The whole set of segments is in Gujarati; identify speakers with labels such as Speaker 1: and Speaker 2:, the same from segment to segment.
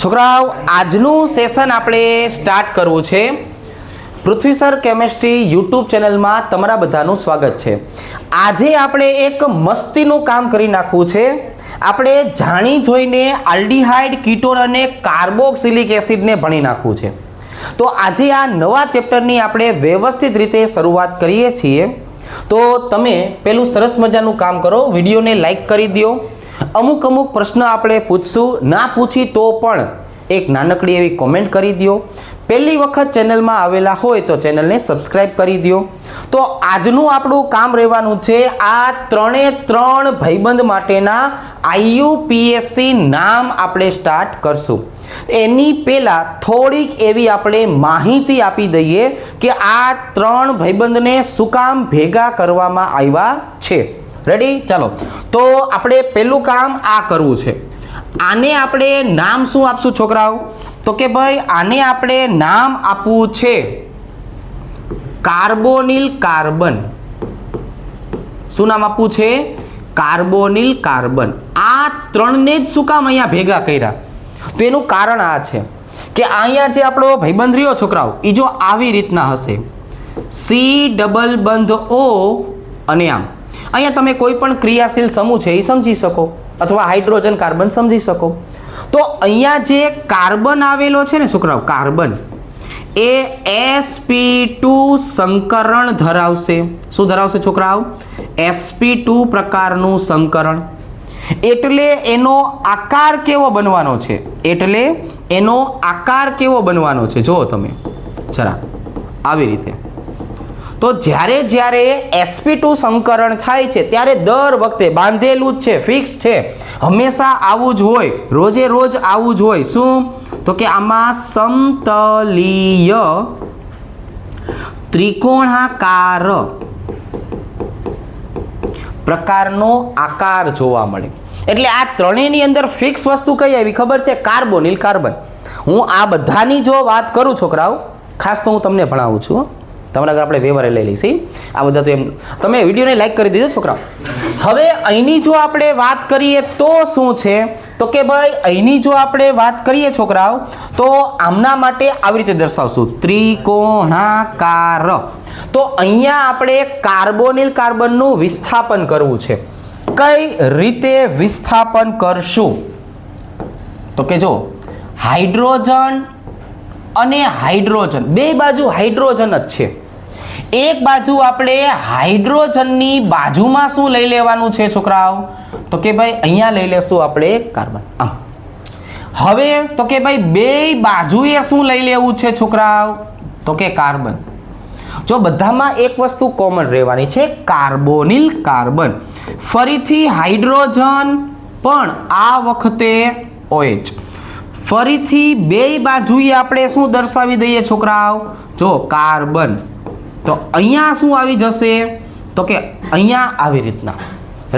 Speaker 1: છોકરાઓ આજનું સેશન આપણે સ્ટાર્ટ કરવું છે. પૃથ્વી સર કેમેસ્ટ્રી યુટ્યુબ ચેનલમાં તમારા બધાનું સ્વાગત છે. આજે આપણે એક મસ્તીનું કામ કરી નાખવું છે. આપણે જાણી જોઈને આલ્ડીહાઇડ, કીટોન અને કાર્બોક્સિલિક એસિડને ભણી નાખવું છે. તો આજે આ નવા ચેપ્ટરની આપણે વ્યવસ્થિત રીતે શરૂઆત કરીએ છીએ. તો તમે પેલું સરસ મજાનું કામ કરો, વિડીયોને લાઈક કરી દો. અમુક પ્રશ્ન આપણે પૂછશું, ના પૂછી તો પણ એક નાનકડી એવી કોમેન્ટ કરી દો. પહેલી વખત ચેનલમાં આવેલા હોય તો ચેનલને સબસ્ક્રાઇબ કરી દો. તો આજનું આપણું કામ રહેવાનું છે આ ત્રણ ભાઈબંધ માટેના IUPAC નામ આપણે સ્ટાર્ટ કરશું. એની પહેલા થોડીક એવી આપણે માહિતી આપી દઈએ કે આ ત્રણ ભાઈબંધને શું કામ ભેગા કરવામાં આવ્યા છે. રેડી? ચાલો, તો આપણે પહેલું કામ આ કરવું છે. આને આપણે નામ શું આપશું છોકરાઓ? તો કે ભાઈ આને આપણે નામ આપવું છે કાર્બોનિલ કાર્બન. શું નામ આપવું છે? Carbonyl carbon. આ ત્રણને જ શું કામ અહીંયા ભેગા કર્યા? તો એનું કારણ આ છે કે અહીંયા જે આપણો ભાઈબંધ રહ્યો છોકરાઓ, એ જો આવી રીતના હશે, C ડબલ બંધ O અને આમ. અહીંયા તમે કોઈ પણ ક્રિયાશીલ સમૂહ છે એ સમજી શકો, અથવા હાઇડ્રોજન કાર્બન સમજી શકો. તો અહીંયા જે કાર્બન આવેલો છે ને છોકરાઓ, કાર્બન એ sp2 સંકરણ ધરાવશે. શું ધરાવશે છોકરાઓ? sp2 પ્રકારનું સંકરણ. એટલે એનો આકાર કેવો બનવાનો છે? એટલે એનો આકાર કેવો બનવાનો છે જુઓ તમે જરા, આવી રીતે. તો જ્યારે sp2 સંકરણ થાય છે ત્યારે દર વખતે બાંધેલું જ છે, ફિક્સ છે, હંમેશા આવું જ હોય, રોજે રોજ આવું જ હોય. શું? તો કે આમાં સમતલીય ત્રિકોણાકાર પ્રકારનો આકાર જોવા મળે. એટલે આ ત્રણેયની અંદર ફિક્સ વસ્તુ કઈ આવી ખબર છે? Carbonyl carbon. હું આ બધાની જો વાત કરું છોકરાઓ, ખાસ તો હું તમને ભણાવું છું, તમારા ઘર આપણે વ્યવહારે લઈ લઈશી. આ બધા તો એમ તમે વિડીયોને લાઈક કરી દીધો છોકરાઓ. હવે અહીંની જો આપણે વાત કરીએ તો શું છે? તો કે ભાઈ અહીંની જો આપણે વાત કરીએ છોકરાઓ, તો આમના માટે આવી રીતે દર્શાવશું, ત્રિકોણાકાર. તો અહીંયા આપણે કાર્બોનિલ કાર્બનનું વિસ્થાપન કરવું છે. કઈ રીતે વિસ્થાપન કરશું? તો કે જો હાઇડ્રોજન અને હાઇડ્રોજન બે બાજુ હાઇડ્રોજન જ છે. એક બાજુ આપણે હાઇડ્રોજનની બાજુમાં શું લઈ લેવાનું છે છોકરાઓ? તો કે ભાઈ અહીંયા લઈ લેશું આપણે કાર્બન. હવે તો કે ભાઈ બે બાજુએ શું લઈ લેવું છે છોકરાઓ? તો કે કાર્બન. જો બધામાં એક વસ્તુ કોમન રહેવાની છે, કાર્બોનિલ કાર્બન. ફરીથી હાઇડ્રોજન પણ આ વખતે OH. ફરીથી બે બાજુએ આપણે શું દર્શાવી દઈએ છોકરાઓ? જો કાર્બન. તો અહીંયા શું આવી જશે? તો કે અહીંયા આવી રીતના.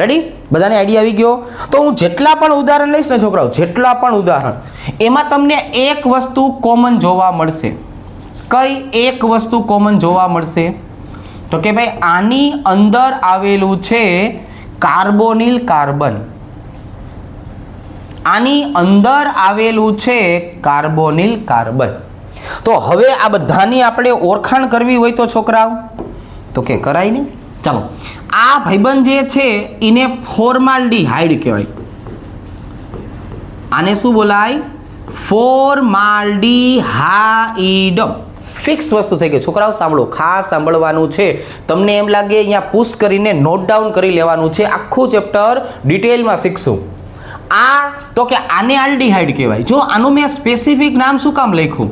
Speaker 1: રેડી? બધાને આઈડિયા આવી ગયો? તો હું જેટલા પણ ઉદાહરણ લઈશ ને છોકરાઓ, જેટલા પણ ઉદાહરણ, એમાં તમને એક વસ્તુ કોમન જોવા મળશે. કઈ એક વસ્તુ કોમન જોવા મળશે? તો કે ભાઈ આની અંદર આવેલું છે કાર્બોનિલ કાર્બન. આની અંદર આવેલું છે કાર્બોનિલ કાર્બન. તો હવે આ બધાની આપણે ઓળખાણ કરવી હોય તો છોકરાઓ, તો કે કરાય ને. ચાલો, આ ભાઈબંધ જે છે એને ફોર્માલ્ડીહાઇડ કહેવાય. આને શું બોલાય? ફોર્માલ્ડીહાઇડ. ફિક્સ વસ્તુ થઈ ગઈ છોકરાઓ. સાંભળો, ખાસ સાંભળવાનું છે. તમને એમ લાગે અહીંયા પુશ કરીને નોટ ડાઉન કરી લેવાનું છે. આખું ચેપ્ટર ડિટેલમાં શીખશું. આ તો કે આને આલ્ડીહાઇડ કહેવાય. જો આનું મેં સ્પેસિફિક નામ શું કામ લખ્યું?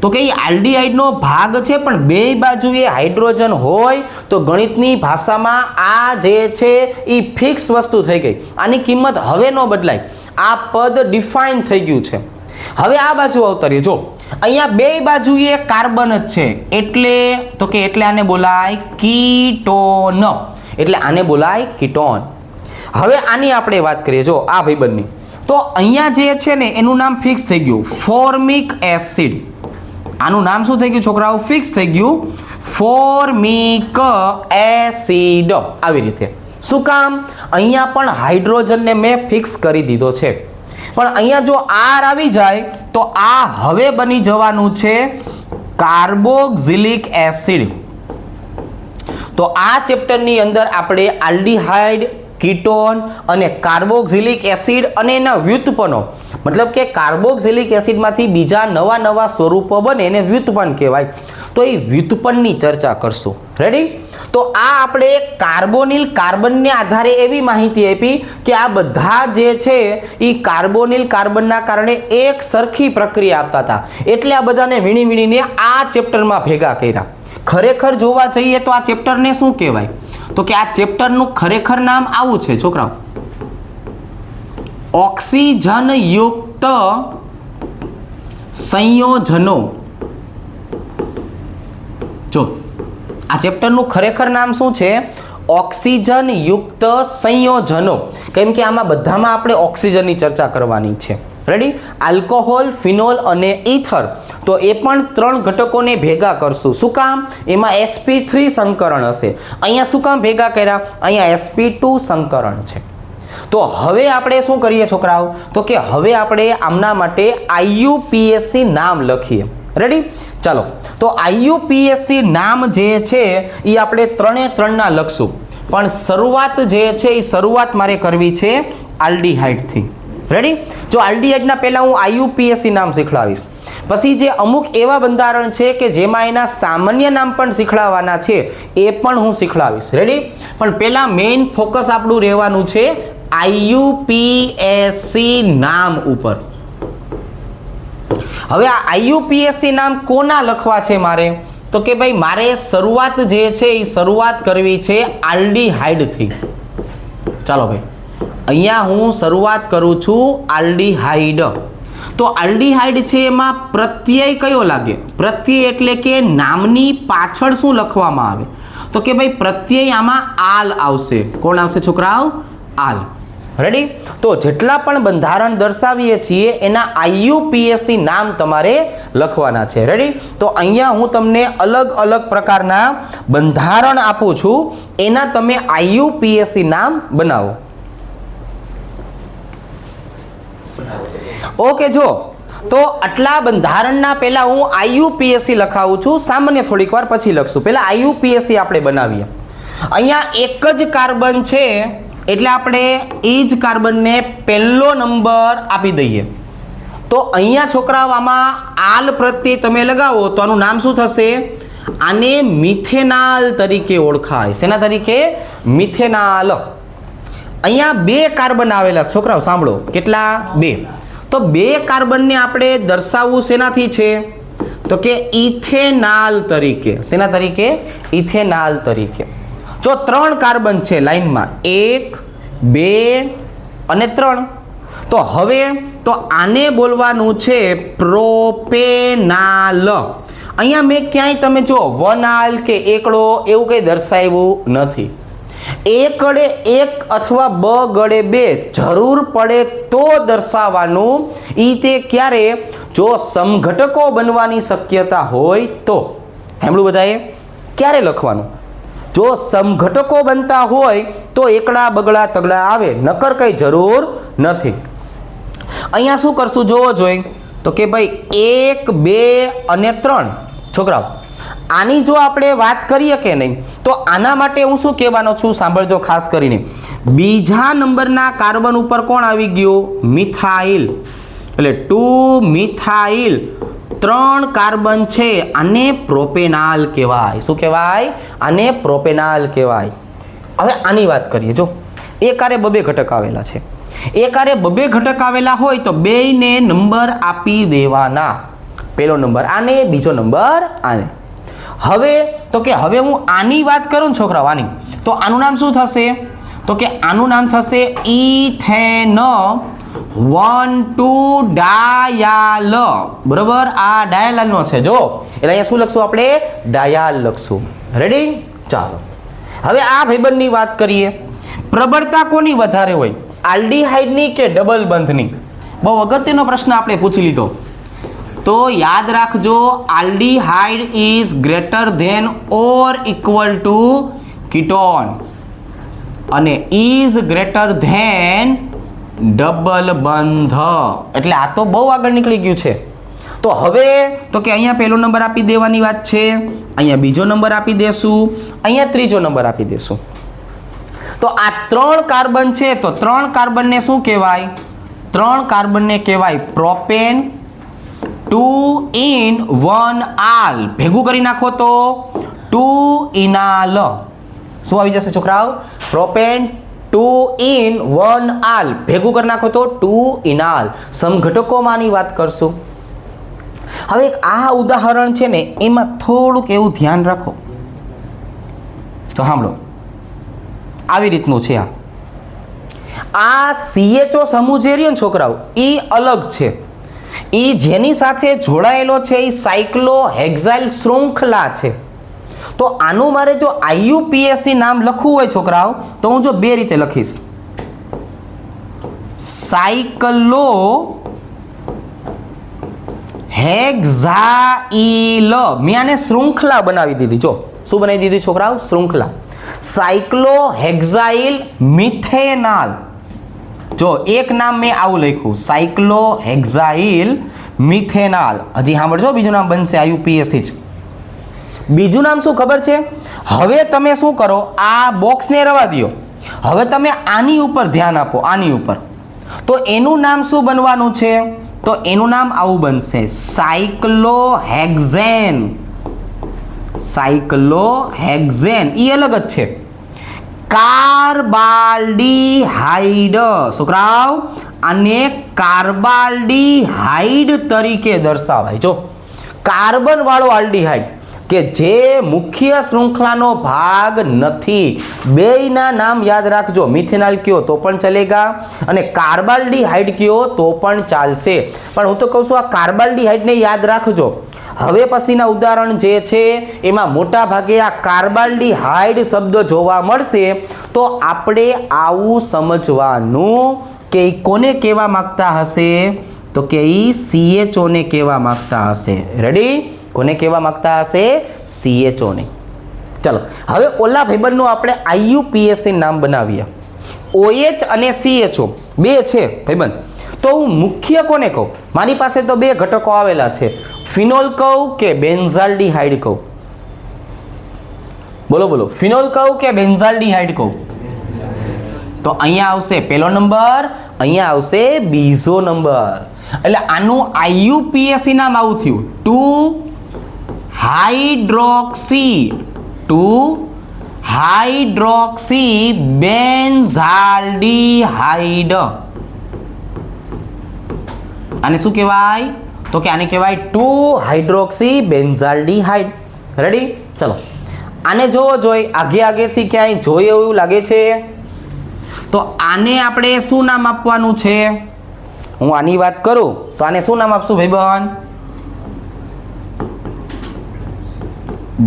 Speaker 1: તો કે એ આલ્ડીહાઇડનો ભાગ છે, પણ બે બાજુએ હાઇડ્રોજન હોય તો ગણિતની ભાષામાં આ જે છે એ ફિક્સ વસ્તુ થઈ ગઈ. આની કિંમત હવે ન બદલાય. આ પદ ડિફાઇન થઈ ગયું છે. હવે આ બાજુ અવતરીએ. જો અહીંયા બે બાજુએ કાર્બન જ છે, એટલે તો કે એટલે આને બોલાય કીટોન. એટલે આને બોલાય કીટોન. હવે આની આપણે વાત કરીએ. જો આ ભાઈબંધની, તો અહીંયા જે છે ને એનું નામ ફિક્સ થઈ ગયું, ફોર્મિક એસિડ. આનું નામ શું થઈ ગયું છોકરાઓ? ફિક્સ થઈ ગયું, ફોર્મિક એસિડ. આવી રીતે. શું કામ? અહીંયા પણ હાઇડ્રોજનને મેં ફિક્સ કરી દીધો છે. પણ અહીંયા જો આર આવી જાય તો આ હવે બની જવાનું છે કાર્બોક્સિલિક એસિડ. તો આ ચેપ્ટરની અંદર આપણે આલ્ડીહાઇડ, કીટોન અને કાર્બોક્સિલિક એસિડ અને એના વ્યુત્પન્નો, મતલબ કે કાર્બોક્સિલિક એસિડમાંથી બીજા નવા નવા સ્વરૂપો બને એને વ્યુત્પન્ન કહેવાય. તો એ વ્યુત્પન્નની ચર્ચા કરશું. રેડી? તો આ આપણે કાર્બોનિલ કાર્બનને આધારે એવી માહિતી આપી કે આ બધા જે છે એ કાર્બોનિલ કાર્બનના કારણે એક સરખી પ્રક્રિયા આપતા હતા, એટલે આ બધાને વીણી વીણીને આ ચેપ્ટરમાં ભેગા કર્યા. ખરેખર જોવા જઈએ તો આ ચેપ્ટરને શું કહેવાય? તો કે આ ચેપ્ટરનું ખરેખર નામ આવું છે છોકરાઓ, ઓક્સિજન યુક્ત સંયોજનો. જો આ ચેપ્ટરનું ખરેખર નામ શું છે? ઓક્સિજન યુક્ત સંયોજનો. કેમ કે આમાં બધામાં આપણે ઓક્સિજનની ચર્ચા કરવાની છે. રેડી? આલ્કોહોલ, ફિનોલ અને ઈથર, તો એ પણ 3 ઘટકોને ભેગા કરશું. શું કામ? એમાં sp3 સંકરણ હશે. અહીંયા શું કામ ભેગા કર્યા? અહીંયા sp2 સંકરણ છે. તો હવે આપણે શું કરીએ છોકરાઓ? તો કે હવે આપણે આમના માટે IUPAC નામ લખીએ. રેડી? ચાલો, તો IUPAC નામ જે છે એ આપણે 3 ના લખશું, પણ શરૂઆત જે છે એ શરૂઆત મારે કરવી છે આલ્ડીહાઇડથી. રેડી? જો આલ્ડીહાઇડના પહેલા હું IUPAC નામ શીખવાડીશ, પછી જે અમુક એવા બંધારણ છે કે જેમાં એના સામાન્ય નામ પણ શીખવાડવાના છે એ પણ હું શીખવાડીશ. રેડી? પણ પહેલા મેઇન ફોકસ આપણું રહેવાનું છે IUPAC નામ ઉપર. હવે આ IUPAC નામ કોના લખવા છે મારે? તો કે ભાઈ મારે શરૂઆત જે છે એ શરૂઆત કરવી છે આલ્ડીહાઇડથી. ચાલો ભાઈ, અહીંયા હું શરૂઆત કરું છું આલ્ડીહાઇડ. તો આલ્ડીહાઇડ છે એમાં પ્રત્યય કયો લાગે? પ્રત્યય એટલે કે નામની પાછળ શું લખવામાં આવે? તો કે ભાઈ પ્રત્યય આમાં આલ આવશે. કોણ આવશે છોકરાઓ? આલ. રેડી? તો જેટલા પણ બંધારણ દર્શાવીએ છીએ એના IUPAC નામ તમારે લખવાના છે. રેડી? તો અહીંયા હું તમને અલગ અલગ પ્રકારના બંધારણ આપું છું, એના તમે IUPAC નામ બનાવો. ઓકે, જો તો આટલા બંધારણના પહેલા હું IUPAC લખાવું છું, સામાન્ય થોડીક વાર પછી લખશું. પહેલા IUPAC આપણે બનાવીએ. અહીંયા એક જ કાર્બન છે એટલે આપણે એ જ કાર્બનને પહેલો નંબર આપી દઈએ. તો અહીંયા છોકરાઓ આમાં આલ પ્રત્યે તમે લગાવો તો આનું નામ શું થશે? આને મિથેનાલ તરીકે ઓળખાય. શેના તરીકે? મિથેનાલ. અહીંયા 2 કાર્બન આવેલા છોકરાઓ, સાંભળો. કેટલા? 2. તો 2 કાર્બનને આપણે દર્શાવવું શેનાથી છે? તો કે ઇથેનાલ તરીકે. શેના તરીકે? ઇથેનાલ તરીકે. જો 3 કાર્બન છે લાઈનમાં, 1, 2 અને 3, તો હવે તો આને બોલવાનું છે પ્રોપેનાલ. અહીંયા મેં ક્યાંય તમે જો વનાલ કે એકડો એવું કંઈ દર્શાવ્યું નથી. એકડે 1 અથવા બ ગળે 2 જરૂર પડે તો દર્શાવવાનું. ઈ તે ક્યારે? જો સમઘટકો બનવાની શક્યતા હોય તો. સાંભળ્યું બધાએ? ક્યારે લખવાનું? જો સમઘટકો બનતા હોય તો એકડા બગડા તગડા આવે, નકર કઈ જરૂર નથી. અહીંયા શું કરશું જોવો જોઈએ? તો કે ભાઈ 1, 2 અને 3 છોકરાઓ, આની જો આપણે વાત કરીએ કે નહીં, તો આના માટે હું શું કહેવાનો છું? સાંભળજો ખાસ કરીને. બીજા નંબરના કાર્બન ઉપર કોણ આવી ગયું? મિથાઇલ. એટલે 2 મિથાઇલ. 3 કાર્બન છે, આને પ્રોપેનાલ કહેવાય. શું કહેવાય? આને પ્રોપેનાલ કહેવાય. હવે આની વાત કરીએ. જો એક આરે 2 ઘટક આવેલા છે, એક આરે 2 ઘટક આવેલા હોય તો બેયને નંબર આપી દેવાના. પહેલો નંબર આને, બીજો નંબર આને. હવે તો કે હવે હું આની વાત કરું ને છોકરાઓ, આની, તો આનું નામ શું થશે? તો કે આનું નામ થશે ઇથેન 1,2 ડાયાલ. બરોબર? આ ડાયાલનો છે. જો એટલે અહીંયા શું લખશું આપણે? ડાયાલ લખશું. રેડી? ચાલો, હવે આ ભાઈબંધની વાત કરીએ. પ્રબળતા કોની વધારે હોય? આલ્ડીહાઇડની કે ડબલ બંધની? બહુ અગત્યનો પ્રશ્ન આપણે પૂછી લીધો. તો યાદ રાખજો, aldehyde is greater than or equal to ketone અને ઇઝ ગ્રેટર ધેન ડબલ બંધ. એટલે આ તો બહુ આગળ નીકળી ગયું છે. તો હવે તો કે અહીંયા પહેલો નંબર આપી દેવાની વાત છે, અહીંયા બીજો નંબર આપી દેશું, અહીંયા ત્રીજો નંબર આપી દેશું. તો આ 3 કાર્બન છે, તો 3 કાર્બનને શું કહેવાય? 3 કાર્બનને કહેવાય પ્રોપેન 2 in 1 આલ. ભેગું કરી નાખો તો 2 ઇનાલ. શું આવી જશે છોકરાઓ? પ્રોપેન 2 in 1 આલ. ભેગું કરી નાખો તો 2 ઇનાલ. સમઘટકોમાંની વાત કરશું. હવે એક આ ઉદાહરણ છે ને, એમાં થોડુંક એવું ધ્યાન રાખો. તો સાંભળો, આવી રીતનું છે. આ CHO સમૂહ જે રહ્યો ને છોકરાઓ, એ અલગ છે. એ જેની સાથે જોડાયેલો છે એ સાયક્લોહેક્સાઇલ શૃંખલા છે. તો આનું મારે જો IUPAC નામ લખવું હોય છોકરાઓ, તો હું જો બે રીતે લખીશ. સાયક્લો હેક્સાઇલ. મેં આને શૃંખલા બનાવી દીધી. જો શું બનાવી દીધી છોકરાઓ? શૃંખલા. સાયક્લોહેક્સાઇલ મિથેનાલ. જો એક નામ મેં આવું લખ્યું, સાયક્લોહેક્સાઇલ મિથેનાલ. હજી સાંભળજો, બીજું નામ બનશે IUPAC જ. બીજું નામ શું ખબર છે? હવે તમે શું કરો, આ બોક્સને રવા દો. હવે તમે આની ઉપર ધ્યાન આપો, આની ઉપર. તો એનું નામ શું બનવાનું છે? તો એનું નામ આવું બનશે, સાયક્લોહેક્ઝેન. સાયક્લોહેક્ઝેન એ અલગ જ છે. કાર્બાલ્ડીહાઇડ. છોકરાઓ, આને કાર્બાલ્ડીહાઇડ તરીકે દર્શાવાય. જો કાર્બન વાળો આલ્ડીહાઇડ કે જે મુખ્ય શૃંખલાનો ભાગ નથી. બેયના નામ યાદ રાખજો. મિથેનાલ કયો તો પણ ચલેગા અને કાર્બાલ્ડીહાઇડ કયો તો પણ ચાલશે. પણ હું તો કહું છું, આ કાર્બાલ્ડીહાઇડને યાદ રાખજો. હવે પછીના ઉદાહરણ જે છે એમાં મોટા ભાગે આ કાર્બાલ્ડીહાઇડ શબ્દ જોવા મળશે. તો આપણે આવું સમજવાનું કે કોને કહેવા માંગતા હશે? તો કે CHO ને કહેવા માંગતા હશે. રેડી? કોને કહેવા માંગતા હશે? CHO ને. ચલો હવે ઓલા ભાઈબંધનું આપણે IUPAC નામ બનાવીએ. OH અને CHO બે છે ભાઈબંધ. તો હું મુખ્ય કોને કહું? મારી પાસે તો બે ઘટકો આવેલા છે. ફિનોલ કહું કે બેન્ઝાલ્ડીહાઇડ કહું? બોલો બોલો, ફિનોલ કહું કે બેન્ઝાલ્ડીહાઇડ કહું? તો અહીંયા આવશે પહેલો નંબર, અહીંયા આવશે બીજો નંબર. એટલે આનું IUPAC નામ આવું થયું, 2-હાઇડ્રોક્સી બેન્ઝાલ્ડીહાઇડ. આને શું કહેવાય? તો કે આને કહેવાય 2-હાઇડ્રોક્સી બેન્ઝાલ્ડીહાઇડ. રેડી? ચલો આને જોવો જોઈએ, આગેથી ક્યાંય જોઈએ એવું લાગે છે? તો આને આપણે શું નામ આપવાનું છે? હું આની વાત કરું તો આને શું નામ આપશું ભાઈબંધ?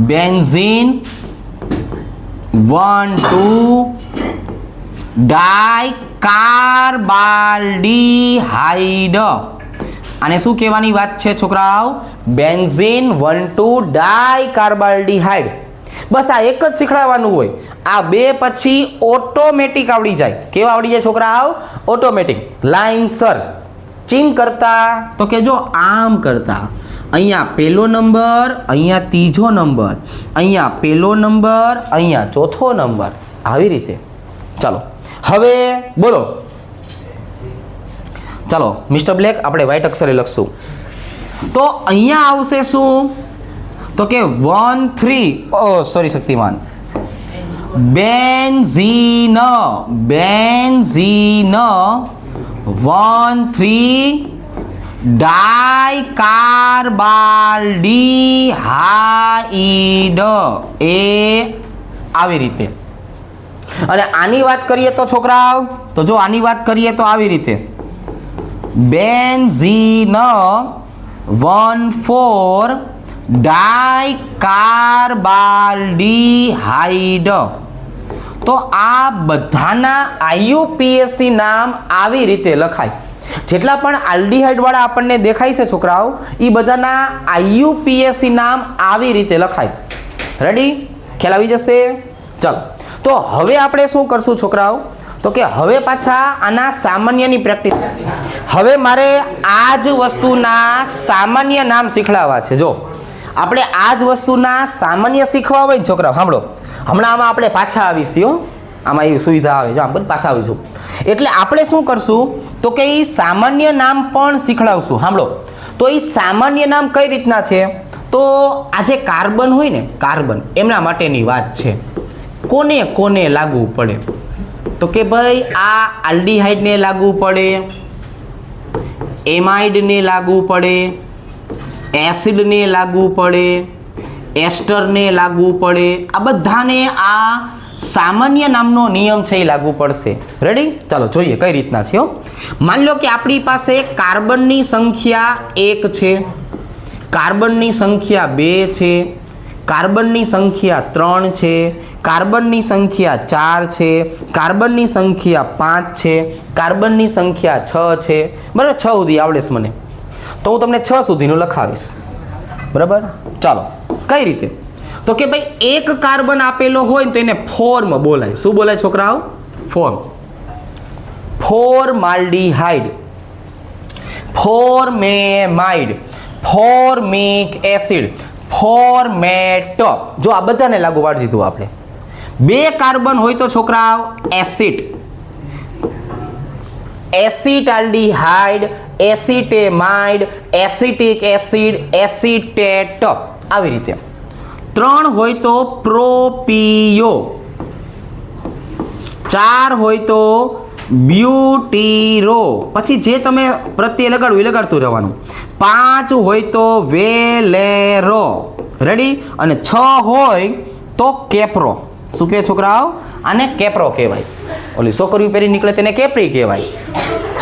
Speaker 1: બેન્ઝીન 1,2-ડાયકાર્બાલ્ડીહાઇડ. આને શું કહેવાની વાત છે છોકરાઓ? બેન્ઝીન 1,2-ડાયકાર્બાલ્ડીહાઇડ. બસ આ એક જ શીખડાવવાનું હોય. આ બે પછી ઓટોમેટિક આવડી જાય. કેવા આવડી જાય છોકરાઓ? ઓટોમેટિક. લાઇનસર. ચીમ કરતા તો કે જો આમ કરતા. અહીંયા પહેલો નંબર, અહીંયા ત્રીજો નંબર, અહીંયા પહેલો નંબર, અહીંયા ચોથો નંબર, આવી રીતે. ચાલો હવે બોલો. ચાલો મિસ્ટર બ્લેક આપણે વ્હાઇટ અક્ષરે લખશું. તો અહીંયા આવશે શું? તો કે 1,3 સોરી શક્તિમાન, બેન્ઝીન. બેન્ઝીન 1,3-ડાયકાર્બાલ્ડીહાઇડ. એ આવી રીતે. અને આની વાત કરીએ તો છોકરાઓ, તો જો આની વાત કરીએ તો આવી રીતે, બેન્ઝીન 1,4-ડાયકાર્બાલ્ડીહાઇડ. તો આ બધાના IUPAC નામ આવી રીતે લખાય. જેટલા પણ આલ્ડીહાઇડ વાળા આપણને દેખાય છે છોકરાઓ, એ બધાના IUPAC નામ આવી રીતે લખાય. રેડી? ખ્યાલ આવી જશે? ચાલો તો હવે આપણે શું કરશું છોકરાઓ? તો કે હવે પાછા આના સામાન્યની પ્રેક્ટિસ. હવે મારે આ જ વસ્તુના સામાન્ય નામ શીખડાવવા છે. જો આપણે આ જ વસ્તુના સામાન્ય શીખવા હોય ને છોકરાઓ, સાંભળો, હમણાં આમાં આપણે પાછા આવીશું હો, આમાં એવી સુવિધા આવે, જો આમ બધું પાછા આવીશું. એટલે આપણે શું કરશું તો કે એ સામાન્ય નામ પણ શીખડાવશું. સાંભળો, તો એ સામાન્ય નામ કઈ રીતના છે, તો આ જે કાર્બન હોય ને, કાર્બન, એમના માટેની વાત છે. કોને કોને લાગુ પડે, તો કે ભાઈ આ આલ્ડીહાઇડને લાગુ પડે, એમાઇડને લાગુ પડે, એસિડને લાગુ પડે, એસ્ટરને લાગુ પડે. આ બધાને આ સામાન્ય નામનો નિયમ છે એ લાગુ પડશે. રેડી? ચાલો જોઈએ કઈ રીતના છે. માની લો કે આપણી પાસે કાર્બનની સંખ્યા 1 છે, કાર્બનની સંખ્યા 2 છે, કાર્બનની સંખ્યા 3 છે, કાર્બનની સંખ્યા 4 છે, કાર્બનની સંખ્યા 5 છે, કાર્બનની સંખ્યા 6 છે. બરાબર, 6 સુધી આવડે છે મને, તો હું તમને 6 સુધીનું લખાવીશ. બરાબર, ચાલો કઈ રીતે, તો કે ભાઈ એક કાર્બન આપેલો હોય ને તો એને ફોર્મ બોલાય. શું બોલાય છોકરાઓ? Form. Formaldehyde, formamide, formic acid, format. જો આ બધાને લાગુ પાડી દીધું આપણે. 2 કાર્બન હોય તો છોકરાઓ એસિડ, એસિટાલ્ડીહાઇડ, એસિટેમાઇડ, એસિટિક એસિડ, એસિટેટ, આવી રીતે. 3 હોય તો પ્રોપિયો, 4 હોય તો બ્યુટીરો, પછી જે તમે પ્રત્યય લગાડવું એ લગાડતું રહેવાનું. 5 હોય તો વેલેરો. રેડી? અને 6 હોય તો કેપ્રો. શું કહે છોકરાઓ? આને કેપ્રો કહેવાય. ઓલી છોકરીઓ પહેરી નીકળે તેને કેપ્રી કહેવાય,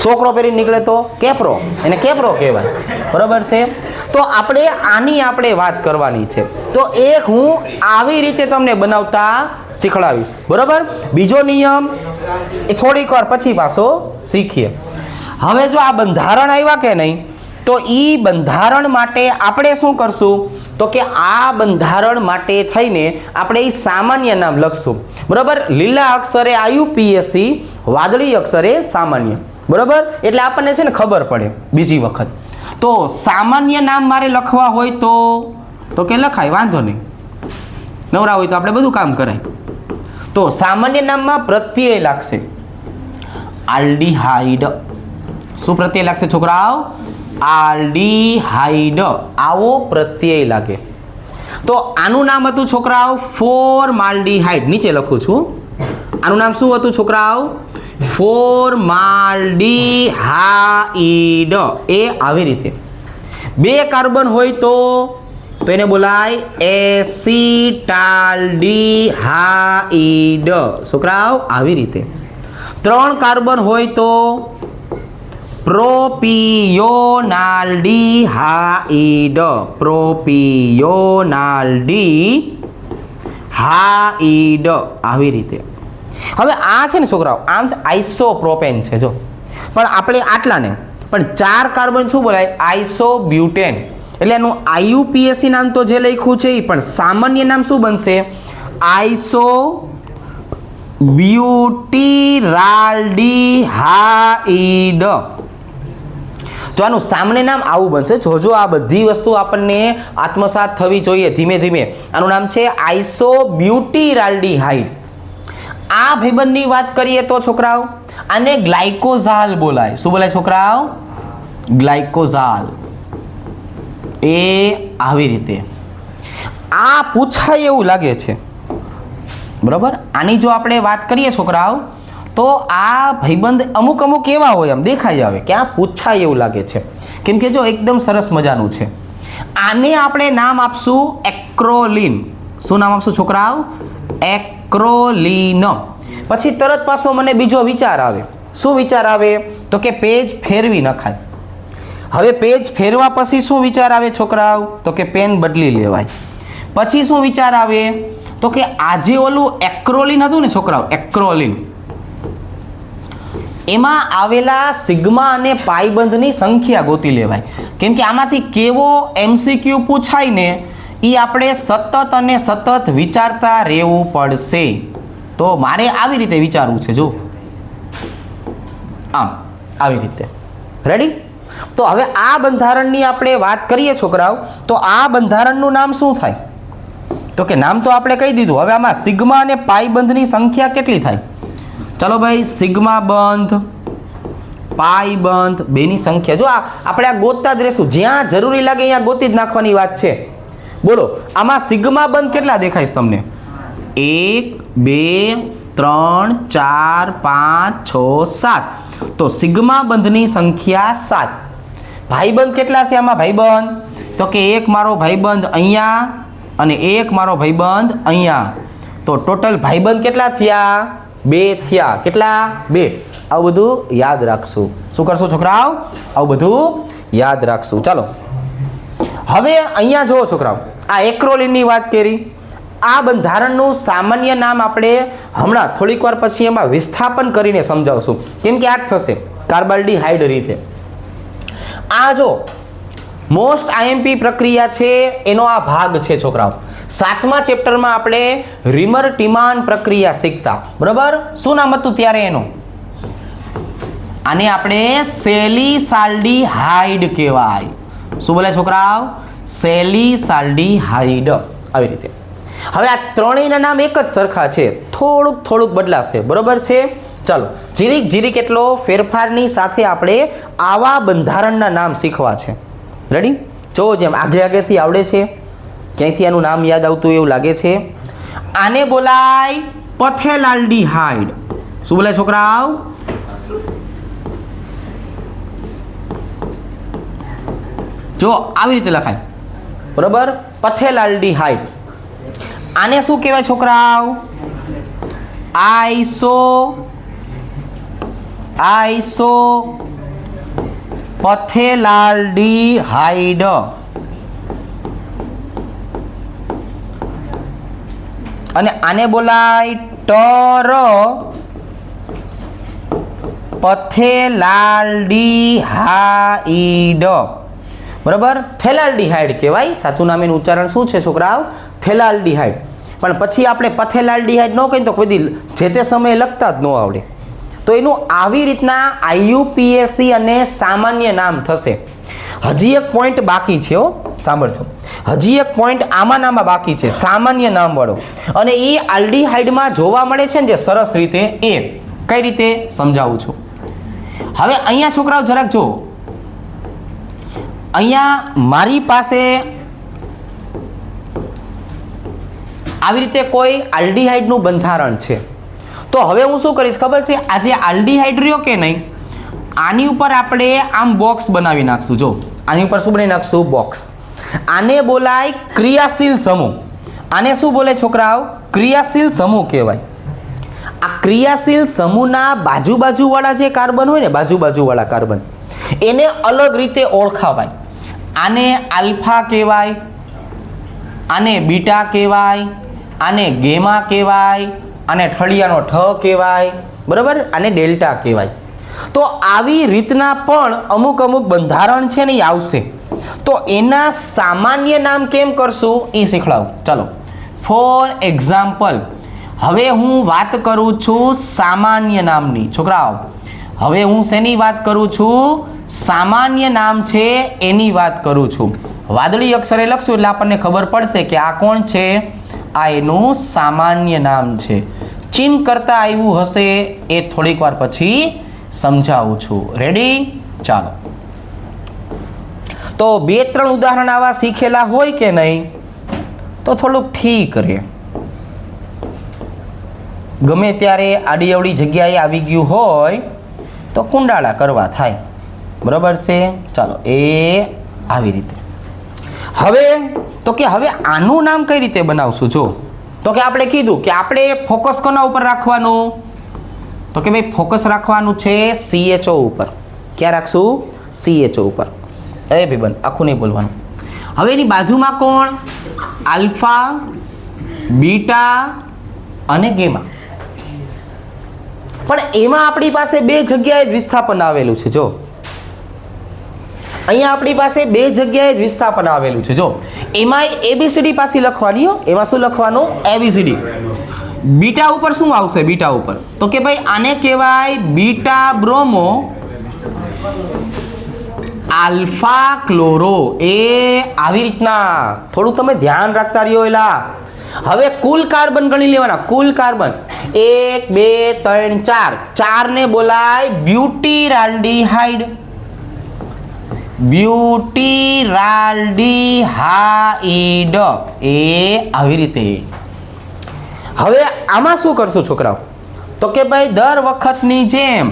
Speaker 1: છોકરો પહેરી નીકળે તો કેપ્રો, એને કેપ્રો કહેવાય. બરાબર છે? તો આપણે વાત કરવાની છે. તો એક હું આવી રીતે તમને બનાવતા શીખડાવીશ. બરાબર? બીજો નિયમ એ થોડીક વાર પછી પાછો શીખીએ. હવે જો આ બંધારણ આવ્યા કે નહીં, તો એ બંધારણ માટે આપણે શું કરશું, તો કે આ બંધારણ માટે થઈને આપણે એ સામાન્ય નામ લખશું. બરાબર? લીલા અક્ષરે IUPAC, વાદળી અક્ષરે સામાન્ય. બરાબર? એટલે આપણને છે ને ખબર પડે બીજી વખત. તો સામાન્ય નામ મારે લખવા હોય તો કે લખાય, વાંધો નહીં, નવરા હોય તો આપણે બધું કામ કરાય. તો સામાન્ય નામમાં પ્રત્યય લાગશે આલ્ડીહાઇડ. શું પ્રત્યય લાગશે છોકરાઓ? આલ્ડીહાઇડ. આવો પ્રત્યય લાગે. તો આનું નામ હતું છોકરાઓ ફોર્માલ્ડીહાઇડ. નીચે લખું છું, આનું નામ શું હતું છોકરાઓ? ફોર્માલ્ડીહાઇડ. એ આવી રીતે. 2 કાર્બન હોય તો એને બોલાય એસિટાલ્ડીહાઇડ. છોકરાઓ આવી રીતે. 3 કાર્બન હોય તો પ્રોપિયોનાલ્ડીહાઇડ. પ્રોપિયોનાલ્ડીહાઇડ. આવી રીતે. હવે આ છે ને છોકરાઓ, આમ આઇસોપ્રોપેન છે. જો પણ આપણે આટલાને પણ 4 કાર્બન શું બોલાય? આઇસોબ્યુટેન. એટલે એનું IUPAC નામ તો જે લખ્યું છે એ પણ સામાન્ય નામ શું બનશે? આઇસો બ્યુટીરાલ્ડીહાઇડ. જો આનું સામાન્ય નામ આવું બનશે. જોજો આ બધી વસ્તુ આપણને આત્મસાત થવી જોઈએ ધીમે ધીમે. આનું નામ છે આઇસોબ્યુટીરાલ્ડીહાઇડ. આ ભાઈબંધની વાત કરીએ તો છોકરાઓ આને ગ્લાયકોઝાલ બોલાય. શું બોલાય છોકરાઓ? ગ્લાયકોઝાલ. એ આવી રીતે. આ પૂછાય એવું લાગે છે. બરાબર? આની જો આપણે વાત કરીએ છોકરાઓ, તો આ ભાઈબંધ અમુક એવા હોય, આમ દેખાઈ આવે કે આ પૂછાય એવું લાગે છે. કેમ કે જો એકદમ સરસ મજાનું છે. આને આપણે નામ આપશું એક્રોલિન. શું નામ આપશું છોકરાઓ? એક્રોલિન. પછી તરત પાછો મને બીજો વિચાર આવે. શું વિચાર આવે? તો કે પેજ ફેરવી નખાય. હવે પેજ ફેરવા પછી શું વિચાર આવે છોકરાઓ? તો કે પેન બદલી લેવાય. પછી શું વિચાર આવે? તો કે આજે ઓલું એક્રોલિન હતું ને છોકરાઓ, એક્રોલિન, એમાં આવેલા સિગ્મા અને પાઈ બંધની સંખ્યા ગોતી લેવાય. કેમ કે આમાંથી કેવો MCQ પૂછાય ને એ આપણે સતત અને સતત વિચારતા રહેવું પડશે. તો મારે આવી રીતે વિચારવું છે. જો આમ આવી રીતે. રેડી? તો હવે આ બંધારણની આપણે વાત કરીએ છોકરાઓ, તો આ બંધારણનું નામ શું થાય? તો કે નામ તો આપણે કહી દીધું. હવે આમાં સિગ્મા અને પાઈ બંધની સંખ્યા કેટલી થાય? ચલો ભાઈ, સિગ્મા બંધ, પાઈ બંધ બેની સંખ્યા જો આપણે આ ગોતતા જ રહેશું, જ્યાં જરૂરી લાગે અહીંયા ગોતી જ નાખવાની વાત છે. બોલો, આમાં સિગ્મા બંધ કેટલા દેખાઈશ તમને? 1 2 3 4 5 6 7. તો સિગ્મા બંધની સંખ્યા 7. ભાઈબંધ કેટલા છે આમાં ભાઈબંધ? તો કે એક મારો ભાઈબંધ અહીંયા અને એક મારો ભાઈબંધ અહીંયા. તો ટોટલ ભાઈબંધ કેટલા થયા? 2 થયા. કેટલા? 2. આવું બધું યાદ રાખશું. શું કરશો છોકરાઓ? આવું બધું યાદ રાખશું. ચાલો હવે અહીંયા જુઓ છોકરાઓ, આ એક્રોલિનની વાત કરી. આ બંધારણનું સામાન્ય નામ આપણે હમણાં થોડીક વાર પછી એમાં વિસ્થાપન કરીને સમજાવશું, કેમ કે આ જ થશે કાર્બાલ્ડીહાઇડ રીતે. આ જો મોસ્ટ આઈએમપી પ્રક્રિયા છે એનો આ ભાગ છે છોકરાઓ. 7મા ચેપ્ટરમાં આપણે રીમર ટીમાન પ્રક્રિયા શીખતા, બરાબર? શું નામ હતું ત્યારે એનું? આને આપણે સેલિસાલ્ડીહાઇડ કહેવાય. શું બોલે છોકરાઓ? સેલિસાલ્ડીહાઇડ. આવી રીતે. હવે આ ત્રણેયના નામ એક જ સરખા છે, થોડુંક બદલાશે, બરોબર છે? ચાલો જીરીક એટલો ફેરફારની સાથે આપણે આવા બંધારણના નામ શીખવા છે. રેડી? જો જેમ આગેથી આવડે છે, ક્યાંયથી આનું નામ યાદ આવતું એવું લાગે છે. આને બોલાય પથેલાલ્ડીહાઇડ. શું બોલાય છોકરાઓ? જો આવી રીતે લખાય, બરોબર? પથેલાલ્ડીહાઇડ. આને શું કહેવાય છોકરાઓ? આઈસો પથેલાલ્ડીહાઇડ. અને આને બોલાય ટર પથેલાલ્ડીહાઇડ. બરાબર? થેલાલ્ડીહાઇડ કહેવાય. સાચું નામ એનું ઉચ્ચારણ શું છે છોકરાઓ? થેલાલ્ડીહાઇડ. પણ પછી આપણે પથેલાલ્ડીહાઇડ ન કહીએ તો કોઈ દી જે તે સમયે લખતા જ ન આવડે. તો એનું આવી રીતના આઈયુપીએસસી અને સામાન્ય નામ થશે. હજી એક પોઈન્ટ બાકી છે, હો સાંભળજો. હજી એક પોઈન્ટ આમાં બાકી છે, સામાન્ય નામ વાળો. અને એ આલ્ડીહાઇડમાં જોવા મળે છે ને જે સરસ રીતે, એ કઈ રીતે સમજાવું છું. હવે અહીંયા છોકરાઓ જરાક જો, અહીંયા મારી પાસે આવી રીતે કોઈ આલ્ડીહાઇડનું બંધારણ છે. તો હવે હું શું કરીશ ખબર છે? આ જે આલ્ડીહાઇડ રહ્યો કે નહીં, આની ઉપર આપણે આમ બોક્સ બનાવી નાખશું. જો આની ઉપર શું બનાવી નાખશું? બોક્સ. આને બોલાય ક્રિયાશીલ સમૂહ. આને શું બોલે છોકરાઓ? ક્રિયાશીલ સમૂહ કહેવાય. આ ક્રિયાશીલ સમૂહના બાજુવાળા જે કાર્બન હોય ને, બાજુવાળા કાર્બન, એને અલગ રીતે ઓળખાવાય. આને આલ્ફા કહેવાય, આને બીટા કહેવાય, આને ગેમા કહેવાય, આને ઠળિયાનો ઠ કહેવાય, બરાબર? આને ડેલ્ટા કહેવાય. તો આવી રીતના પણ અમુક બંધારણ છે ને એ આવશે. તો એના સામાન્ય નામ કેમ કરશું એ શીખડાવું. ચાલો ફોર એક્ઝામ્પલ, હવે હું વાત કરું છું સામાન્ય નામની. છોકરાઓ હવે હું શેની વાત કરું છું? સામાન્ય નામ છે એની વાત કરું છું. વાદળી અક્ષરે લખશું એટલે આપણને ખબર પડશે કે આ કોણ છે. આ એનું સામાન્ય નામ છે. ચિહ્ન કરતા આવ્યું હશે એ થોડીક વાર પછી સમજાવું છું. રેડી? ચાલો તો 2-3 ઉદાહરણ આવા શીખેલા હોય કે નહીં તો થોડુંક ઠીક રહે. ગમે ત્યારે આડી અવળી જગ્યાએ આવી ગયું હોય તો કુંડાળા કરવા થાય, બરાબર છે? ચાલો એ આવી રીતે. હવે તો કે હવે આનું નામ કઈ રીતે બનાવશું? જો તો કે આપણે કીધું કે આપણે ફોકસ કોના ઉપર રાખવાનું? તો કે ભાઈ ફોકસ રાખવાનું છે CHO ઉપર. ક્યાં રાખશું? CHO ઉપર. એ ભાઈબંધ આખું નહીં બોલવાનું. હવે એની બાજુમાં કોણ? આલ્ફા, બીટા અને ગેમા. પણ એમાં આપણી પાસે 2 જગ્યાએ જ વિસ્થાપન આવેલું છે. જો અહીંયા આપણી પાસે 2 જગ્યાએ જ વિસ્થાપન આવેલું છે. જો એમાં ABCD પાછી લખવાની હો. એમાં શું લખવાનું? ABCD. બીટા ઉપર શું આવશે? બીટા ઉપર તો કે ભાઈ આને કહેવાય બીટા બ્રોમો આલ્ફા ક્લોરો. એ આવી રીતના થોડું તમે ધ્યાન રાખતા રહ્યો. એલા હવે કુલ કાર્બન ગણી લેવાના. કુલ કાર્બન 1 2 3 4. 4 ને બોલાય બ્યુટીરાલ્ડીહાઇડ. બ્યુટીરાલ્ડીહાઇડ એ આવી રીતે. હવે આમાં શું કરશું છોકરાઓ? તો કે ભાઈ દર વખતની જેમ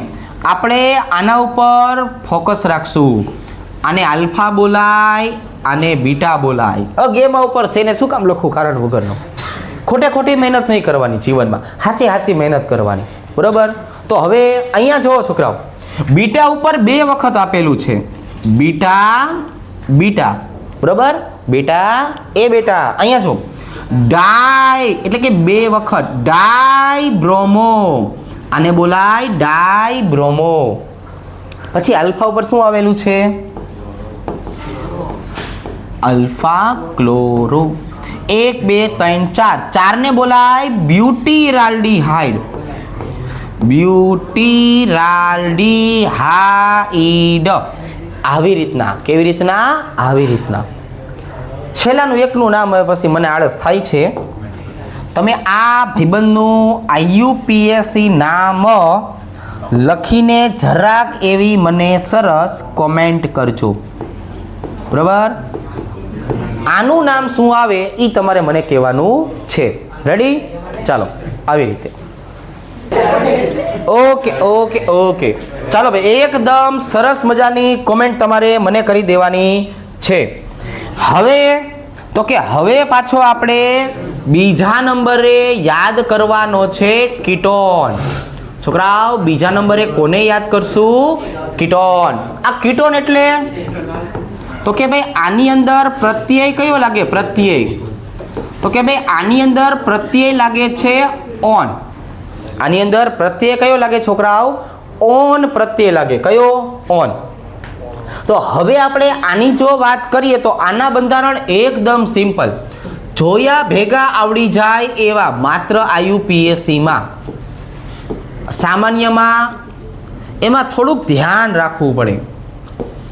Speaker 1: આપણે આના ઉપર ફોકસ રાખશું. આને આલ્ફા બોલાય, આને બીટા બોલાય. ગેમા ઉપર સેને શું કામ લખવું કારણ વગરનો? ખોટી મહેનત નહીં કરવાની જીવનમાં, સાચી મહેનત કરવાની. બરાબર? તો હવે અહીંયા જુઓ છોકરાઓ, બીટા ઉપર 2 વખત આપેલું છે. બીટા બરાબર? બેટા એ બેટા અહીંયા જો ડાય એટલે કે 2 વખત ડાય બ્રોમો. આને બોલાય ડાય બ્રોમો. પછી આલ્ફા ઉપર શું આવેલું છે? Alpha chloro. 1 2 3 4. 4 ને બોલાય બ્યુટીરાલ્ડીહાઇડ. બ્યુટીરાલ્ડીહાઇડ આવી રીતના. કેવી રીતના? આવી રીતના. છેલ્લાનું એકનું નામ હવે પછી મને આળસ થાય છે. તમે આ ભાઈબંધનું IUPAC નામ લખીને જરાક એવી મને સરસ કોમેન્ટ કરજો. બરાબર? આનું નામ શું આવે એ તમારે મને કહેવાનું છે. રેડી? ચાલો આવી રીતે. ઓકે. ચાલો ભાઈ એકદમ સરસ મજાની કોમેન્ટ તમારે મને કરી દેવાની છે. હવે તો કે હવે પાછો આપણે બીજા નંબરે યાદ કરવાનો છે કીટોન. છોકરાઓ બીજા નંબરે કોને યાદ કરશું? કીટોન. આ કીટોન એટલે તો કે ભાઈ આની અંદર પ્રત્યય કયો લાગે? પ્રત્યય. તો કે ભાઈ આની અંદર પ્રત્યય લાગે છે ઓન. આની અંદર પ્રત્યય કયો લાગે છોકરાઓ? ઓન પ્રત્યય લાગે. કયો? ઓન. તો હવે આપણે આની જો વાત કરીએ તો આના બંધારણ એકદમ સિમ્પલ, જોયા ભેગા આવડી જાય એવા. માત્ર IUPACમાં સામાન્યમાં એમાં થોડુંક ધ્યાન રાખવું પડે.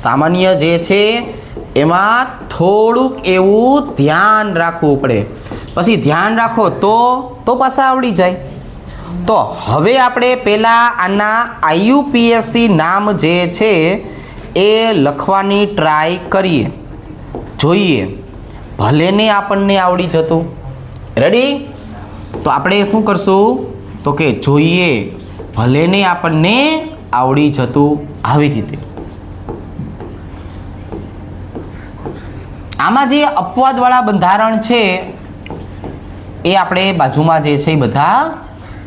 Speaker 1: સામાન્ય જે છે એમાં થોડુંક એવું ધ્યાન રાખવું પડે. પછી ધ્યાન રાખો તો પાછા આવડી જાય. તો હવે આપણે પહેલા આના IUPAC નામ જે છે એ લખવાની ટ્રાય કરીએ, જોઈએ. ભલે ને આપણને આવડી જતું. રેડી? તો આપણે શું કરશું? તો કે જોઈએ ભલે ને આપણને આવડી જતું. આવી રીતે. આમાં જે અપવાદવાળા બંધારણ છે એ આપણે બાજુમાં જે છે એ બધા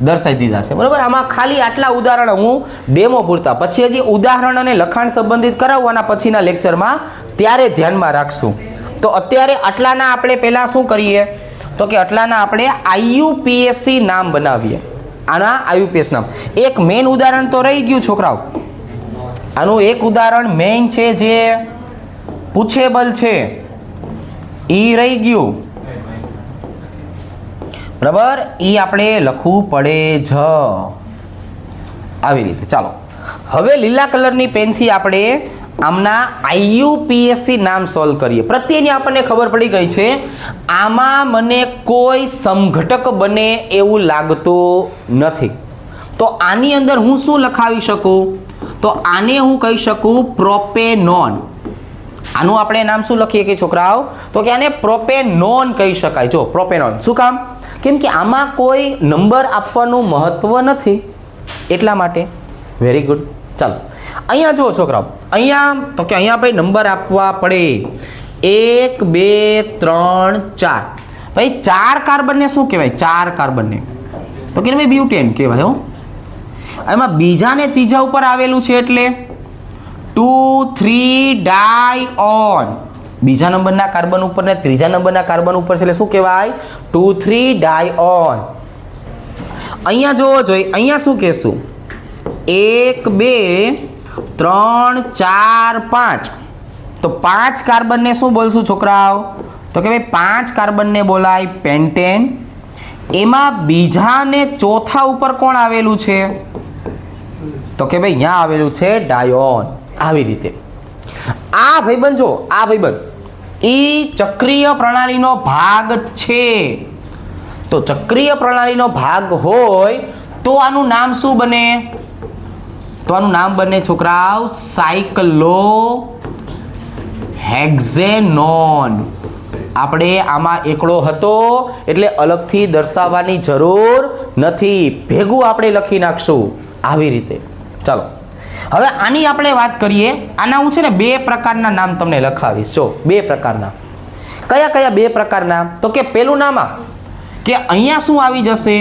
Speaker 1: દર્શાવી દીધા છે. બરાબર? આમાં ખાલી આટલા ઉદાહરણ હું ડેમો પૂરતા, પછી હજી ઉદાહરણ અને લખાણ સંબંધિત કરાવવાના પછીના લેક્ચરમાં, ત્યારે ધ્યાનમાં રાખશું. તો અત્યારે આટલાના આપણે પહેલાં શું કરીએ? તો કે આટલાના આપણે IUPAC નામ બનાવીએ. આના IUPAC નામ. એક મેઇન ઉદાહરણ તો રહી ગયું છોકરાઓ. આનું એક ઉદાહરણ મેઇન છે જે પૂછેબલ છે એ રહી ગયું. બરાબર? એ આપણે લખવું પડે જ આવી રીતે. ચાલો હવે લીલા કલરની પેનથી આપણે આમના IUPAC નામ સોલ્વ કરીએ. પ્રત્યેની આપણને ખબર પડી ગઈ છે. આમાં મને કોઈ સમઘટક બને એવું લાગતું નથી. તો આની અંદર હું શું લખાવી શકું? તો આને હું કહી શકું પ્રોપેનોન. આનું આપણે નામ શું લખીએ કે છોકરાઓ? તો કે આને પ્રોપેનોન કહી શકાય. જો પ્રોપેનોન. શું કામ? કેમ કે આમાં કોઈ નંબર આપવાનું મહત્વ નથી એટલા માટે. Very good. ચાલો અહીંયા જુઓ છોકરાઓ, અહીંયા તો કે અહીંયા ભાઈ નંબર આપવા પડે. 1 2 3 4. ભાઈ 4 કાર્બનને શું કહેવાય? 4 કાર્બનને તો કે ભાઈ બ્યુટેન કહેવાય. હો એમાં બીજા ને ત્રીજા ઉપર આવેલું છે એટલે 2 3 ડાયઓન. બીજા નંબરના કાર્બન ઉપર ને ત્રીજા નંબરના કાર્બન ઉપર છે એટલે શું કહેવાય? 2 3 ડાયઓન. અહીંયા જોવો જોઈએ, અહીંયા શું કહેશું? 1 2 3 4 5. તો 5 કાર્બનને શું બોલશું છોકરાઓ? તો કે ભાઈ 5 કાર્બનને બોલાય પેન્ટેન. એમાં બીજા ને ચોથા ઉપર કોણ આવેલું છે? તો કે ભાઈ અહીંયા આવેલું છે ડાયોન. આવી રીતે આ ભાઈબંધ જો, આ ભાઈબંધ એ ચક્રીય પ્રણાલીનો ભાગ છે. તો ચક્રીય પ્રણાલીનો ભાગ હોય તો આનું નામ શું બને? તો આનું નામ બને છોકરાઓ સાયક્લોહેક્ઝેનોન. આપણે આમાં એકડો હતો એટલે અલગથી દર્શાવવાની જરૂર નથી, ભેગું આપણે લખી નાખશું આવી રીતે. ચાલો હવે આની આપણે વાત કરીએ. આના હું છે ને બે પ્રકારના નામ તમને લખાવીશ. જો બે પ્રકારના. કયા કયા બે પ્રકારના? તો કે પેલું નામ કે અહીંયા શું આવી જશે?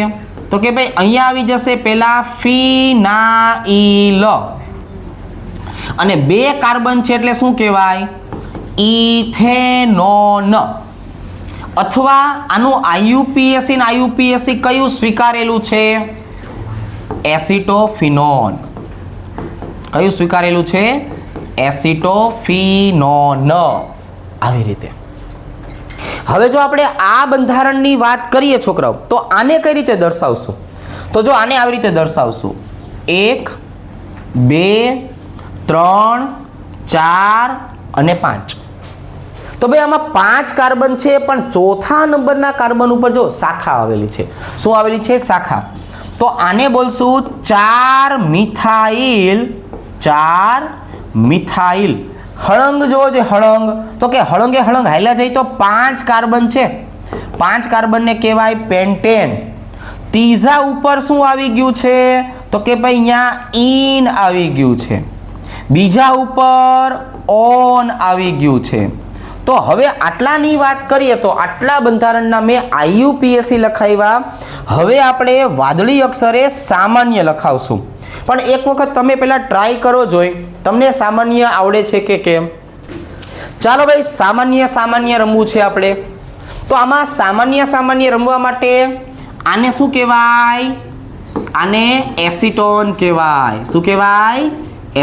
Speaker 1: તો કે ભાઈ અહીંયા આવી જશે પેલા ફિનાઇલ, અને બે કાર્બન છે એટલે શું કહેવાય? ઇથેનોન. અથવા આનું આઈયુપીએસી ને આઈયુપીએસી કયું સ્વીકારેલું છે? એસિટોફિનોન. કયું સ્વીકારેલું છે? એસિટોફિનોન. આવી રીતે. હવે જો આપણે આ બંધારણની વાત કરીએ છોકરાઓ, તો આને કઈ રીતે દર્શાવશું? તો જો આને આવી રીતે દર્શાવશું 1 2 3 4 અને 5. તો ભાઈ આમાં 5 કાર્બન છે, પણ ચોથા નંબરના કાર્બન ઉપર જો શાખા આવેલી છે. શું આવેલી છે? શાખા. તો આને બોલશું 4 મિથાઇલ. 4 મિથાઇલ. હળંગ જો જે હળંગ, તો કે હળંગે હળંગ હાલ્યા જાય તો 5 કાર્બન છે. 5 કાર્બનને કહેવાય પેન્ટેન. ત્રીજા ઉપર શું આવી ગયું છે? તો કે ભાઈ અહીંયા ઇન આવી ગયું છે. બીજા ઉપર ઓન આવી ગયું છે. તો હવે આટલાની વાત કરીએ તો આટલા બંધારણના મેં આઈયુપીએસી લખાવ્યા. હવે આપણે વાદળી અક્ષરે સામાન્ય લખાવશું. પણ એક વખત તમે પહેલા ટ્રાય કરો જોઈ તમને સામાન્ય આવડે છે કે કેમ. ચાલો ભાઈ સામાન્ય રમવું છે આપણે. તો આમાં સામાન્ય રમવા માટે આને શું કહેવાય? આને એસિટોન કહેવાય. શું કહેવાય?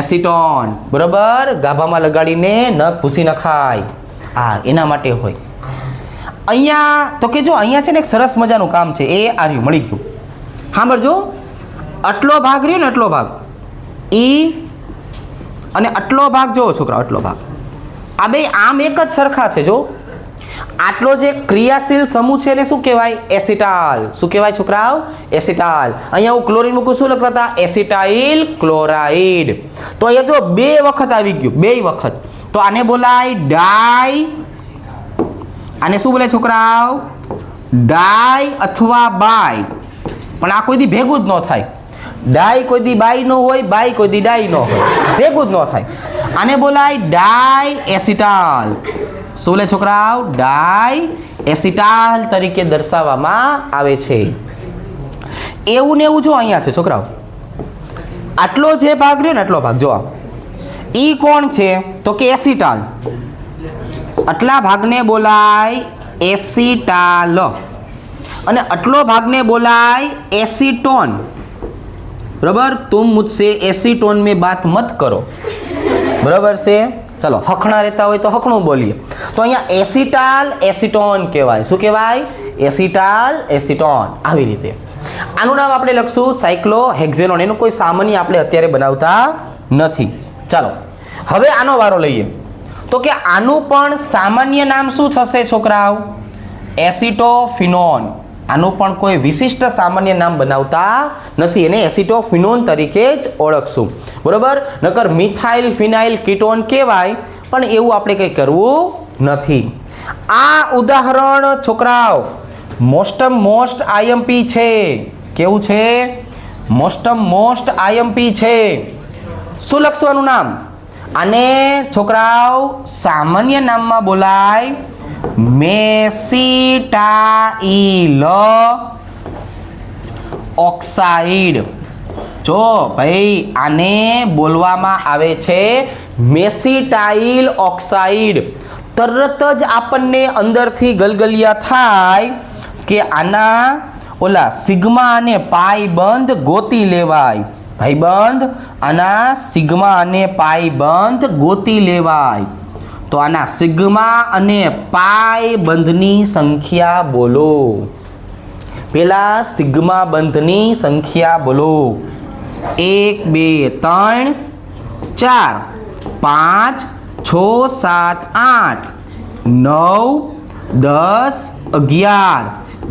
Speaker 1: એસિટોન. બરાબર, ગાભામાં લગાડીને નખ ભૂસી નખાય. હા, એના માટે હોય. અહીંયા તો કે જો અહીંયા છે ને એક સરસ મજાનું કામ છે. એ આર્યું મળી ગયું. સાંભળજો, આટલો ભાગ રહ્યો ને, આટલો ભાગ ઈ અને આટલો ભાગ જો છોકરા, આટલો ભાગ આ બે આમ એક જ સરખા છે. જો આટલો જે ક્રિયાશીલ સમૂહ છે એને શું કહેવાય? એસિટાલ. શું કહેવાય છોકરાઓ? એસિટાલ. અહીંયા હું ક્લોરીન મૂકું, શું લખતા હતા? Acetyl chloride. તો અહીંયા જો બે વખત આવી ગયું, બે વખત. તો આને બોલાય ડાય. આને શું બોલાય છોકરાઓ? ડાય અથવા બાય. પણ આ કોઈ દી ભેગું જ ન થાય. ડાય કોઈ દી બાય નો હોય, બાય કોઈ દી ડાય નો હોય, ભેગું જ ન થાય. આને બોલાય ડાય એસિટાલ. શું બોલે છોકરાઓ? ડાય એસિટાલ તરીકે દર્શાવવામાં આવે છે. એવું ને એવું જો અહીંયા છે છોકરાઓ. આટલો જે ભાગ રહ્યો ને, આટલો ભાગ જો ઈ કોણ છે? તો કે એસિટાલ. આટલા ભાગને બોલાય એસિટાલ, અને આટલો ભાગને બોલાય एसीटोन. बराबर, तुम मुझसे एसीटोन में बात मत करो. बराबर से. चलो हखणा रहता हो तो हखणું બોલીએ. તો અહીંયા એસિટાલ એસિટોન કહેવાય. શું કહેવાય? Acetal acetone. આવી રીતે આનું નામ આપણે લખશું સાયક્લોહેક્ઝેનોન. એનું કોઈ સામાન્ય આપણે અત્યારે બનાવતા નથી. ચાલો હવે આનો વારો લઈએ. તો કે આનું પણ સામાન્ય નામ શું થશે છોકરાઓ? એસિટોફિનોન. આનું પણ કોઈ વિશિષ્ટ સામાન્ય નામ બનાવતા નથી, એને એસિટોફિનોન તરીકે જ ઓળખશું. બરોબર, નકર મિથાઇલ ફિનાઇલ કીટોન કહેવાય, પણ એવું આપણે કંઈ કરવું નથી. આ ઉદાહરણ છોકરાઓ મોસ્ટ આઈએમપી છે. કેવું છે? મોસ્ટ આઈએમપી છે. શું લખવાનું નામ? આને છોકરાઓ સામાન્ય નામમાં બોલાય મેસિટાઇલ ઓક્સાઇડ. જો ભાઈ આને બોલવામાં આવે છે મેસિટાઇલ ઓક્સાઇડ. તરત જ આપણને અંદરથી ગલગલિયા થાય કે આના ઓલા સિગ્મા અને પાઈ બંધ ગોતી લેવાય. ભાઈબંધ, આના સિગ્મા અને પાઈ બંધ ગોતી લેવાય. તો આના સિગ્મા અને પાઈ બંધની સંખ્યા બોલો. પેલા સિગ્મા બંધની સંખ્યા બોલો. 1 2 3 4 5 6 7 8 9 10 11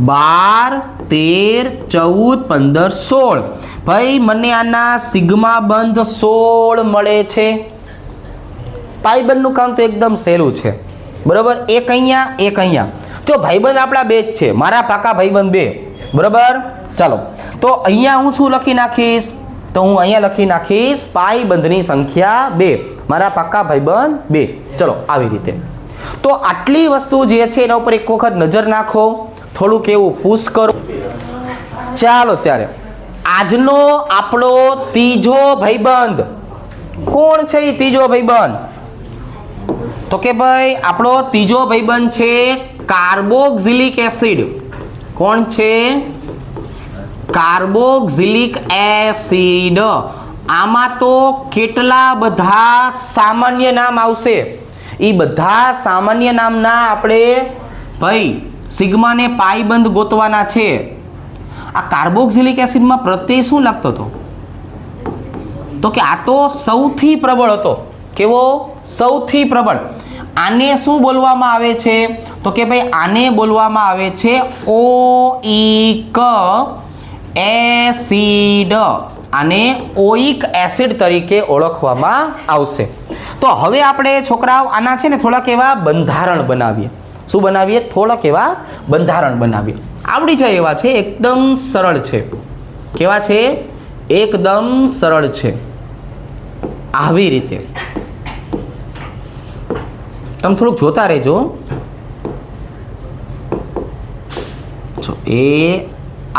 Speaker 1: 12 13 14 15 16. ભાઈ મને આના સિગ્મા બંધ 16 મળે છે. પાઈબંધનું કામ તો એકદમ સહેલું છે, બરાબર. એક અહીંયા. જો ભાઈબંધ આપણા બે જ છે, મારા પાકા ભાઈબંધ બે, બરાબર. ચાલો, તો અહીંયા હું શું લખી નાખીશ? તો હું અહીંયા લખી નાખીશ પાઈબંધની સંખ્યા 2, મારા પાકા ભાઈબંધ 2. ચલો, આવી રીતે. તો આટલી વસ્તુ જે છે એના ઉપર એક વખત નજર નાખો, થોડુંક એવું પુશ કરો. ચાલો, ત્યારે આજનો આપણો ત્રીજો ભાઈબંધ કોણ છે? એ ત્રીજો ભાઈબંધ તો કે ભાઈ આપણો ત્રીજો ભાઈબંધ છે કાર્બોક્સિલિક એસિડ. કોણ છે? Carboxylic acid. આમાં તો કેટલા બધા સામાન્ય નામ આવશે. એ બધા સામાન્ય નામના આપણે ભાઈ સિગ્માને પાઈબંધ ગોતવાના છે. આ કાર્બોક્સિલિક એસિડમાં પ્રત્યય શું લાગતો હતો? તો કે આ તો સૌથી પ્રબળ હતો. કેવો? સૌથી પ્રબળ. આને શું બોલવામાં આવે છે? તો કે ભાઈ આને બોલવામાં આવે છે ઓઇક એસિડ. આને ઓઇક એસિડ તરીકે ઓળખવામાં આવશે. તો હવે આપણે છોકરાઓ આના છે ને થોડાક એવા બંધારણ બનાવીએ. શું બનાવીએ? થોડાક એવા બંધારણ બનાવીએ. આવડી જાય એવા છે, એકદમ સરળ છે. કેવા છે? એકદમ સરળ છે. આવી રીતે તમે થોડુંક જોતા રહેજો. એ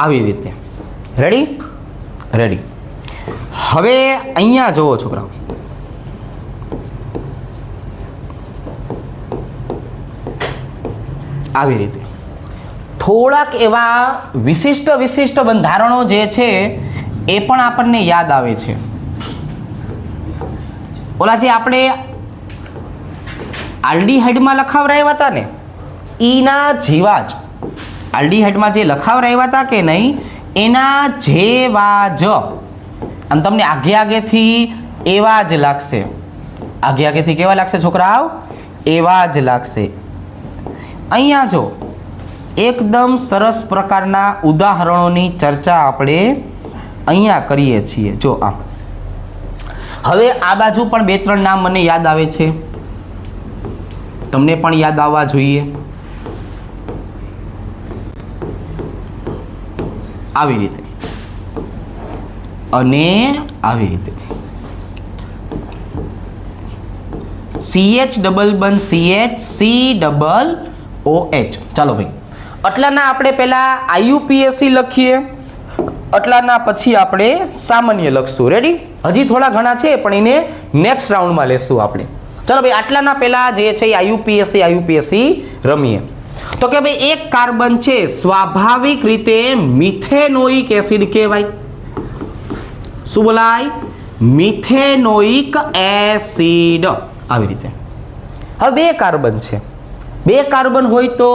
Speaker 1: આવી રીતે. રેડી. હવે અહીંયા જુઓ છોકરાઓ, આવી રીતે થોડાક એવા વિશિષ્ટ બંધારણો જે છે એ પણ આપણને યાદ આવે છે. ઓલા જે આપણે આલ્ડીહાઇડમાં લખાવરાયા હતા ને, એના જેવા જ આલ્ડીહાઇડમાં જે લખાવરાયા હતા કે નહીં, એના જેવા જ આમ તમને આગેથી એવા જ લાગશે. આગેથી કેવા લાગશે છોકરાઓ? એવા જ લાગશે. અહીંયા જો એકદમ સરસ પ્રકારના ઉદાહરણોની ચર્ચા આપણે અહીંયા કરીએ છીએ. જો આમ હવે આ બાજુ પણ 2-3 નામ મને યાદ આવે છે, તમને પણ યાદ આવવા જોઈએ. આવી રીતે અને આવી રીતે. CH ડબલ બન CH COOH. ચાલો ભાઈ, આટલાના આપણે પહેલા IUPAC લખીએ, આટલાના પછી આપણે સામાન્ય લખશું. રેડી? હજી થોડા ઘણા છે પણ એને નેક્સ્ટ રાઉન્ડમાં લેશું આપણે. ચાલો ભાઈ, આટલાના પહેલા જે છે IUPAC રમીએ. તો કે ભાઈ એક કાર્બન છે સ્વાભાવિક રીતે મિથેનોઇક એસિડ કહેવાય. શું બોલાય? Methanoic acid. આવી રીતે. હવે 2 કાર્બન છે. 2 કાર્બન હોય તો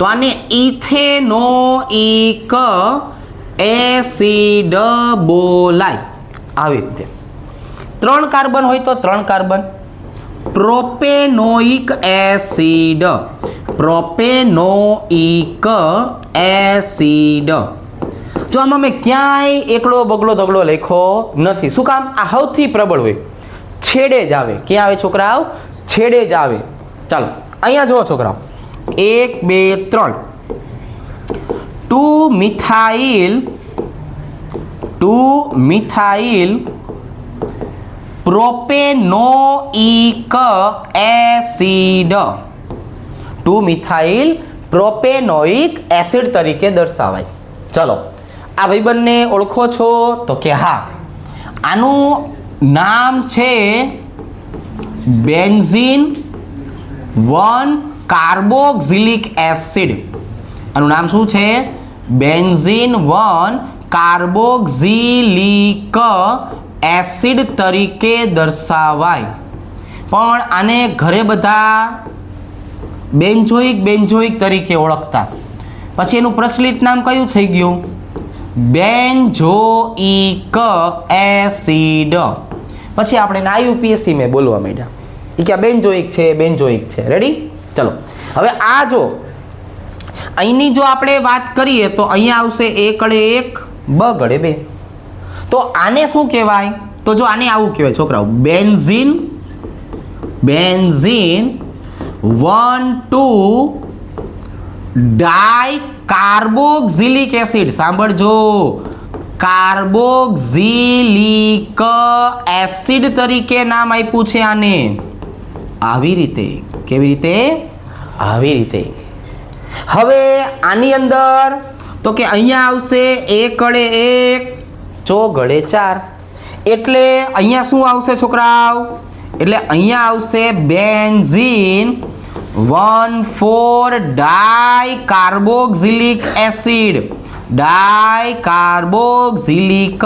Speaker 1: આને ઇથેનોઇક એસિડ બોલાય. આવી રીતે. 3 કાર્બન હોય તો 3 carbon propanoic acid. Propanoic acid. જો આમાં મેં ક્યાંય એકડો બગડો ધગડો લખ્યો નથી. શું કામ? આ સૌથી પ્રબળ હોય, છેડે જ આવે. ક્યાં આવે છોકરાઓ? છેડે જ આવે. ચાલો અહીંયા જુઓ છોકરાઓ, 1 2 3 2 methyl propanoic acid. 2 methyl propanoic acid તરીકે દર્શાવાય. ચલો, આ ભાઈબંધને ઓળખો છો? તો કે હા, આનું નામ છે બેન્ઝીન 1 કાર્બોક્સિલિક એસિડ. આનું નામ શું છે? બેન્ઝીન 1 કાર્બોક્સિલિક એસિડ તરીકે દર્શાવાય. પણ આને ઘરે બધા બેન્ઝોઇક તરીકે ઓળખતા. પછી એનું પ્રચલિત નામ કયું થઈ ગયું? Benzoic acid. પછી આપણે આઈયુપીએસસી મેં બોલવા માંડ્યા એ કે બેન્ઝોઇક છે, બેન્ઝોઇક છે. રેડી? ચલો હવે આ જો અહીંની જો આપણે વાત કરીએ તો અહીંયા આવશે a ગળે 1 બ ગળે 2. તો આને શું કહેવાય? તો જો આને આવું કહેવાય છોકરાઓ, બેન્ઝીન 1,2 ડાઇકાર્બોક્સિલિક એસિડ. સાંભળજો, કાર્બોક્સિલિક એસિડ તરીકે નામ આપ્યું છે આને. આવી રીતે. કેવી રીતે? આવી રીતે. હવે આની અંદર તો કે અહીંયા આવશે a ગળે 1 ચો ગળે 4. એટલે અહીંયા શું આવશે છોકરાઓ? એટલે અહીંયા આવશે બેન્ઝીન 1,4 ડાઇકાર્બોક્સિલિક એસિડ. ડાઇકાર્બોક્સિલિક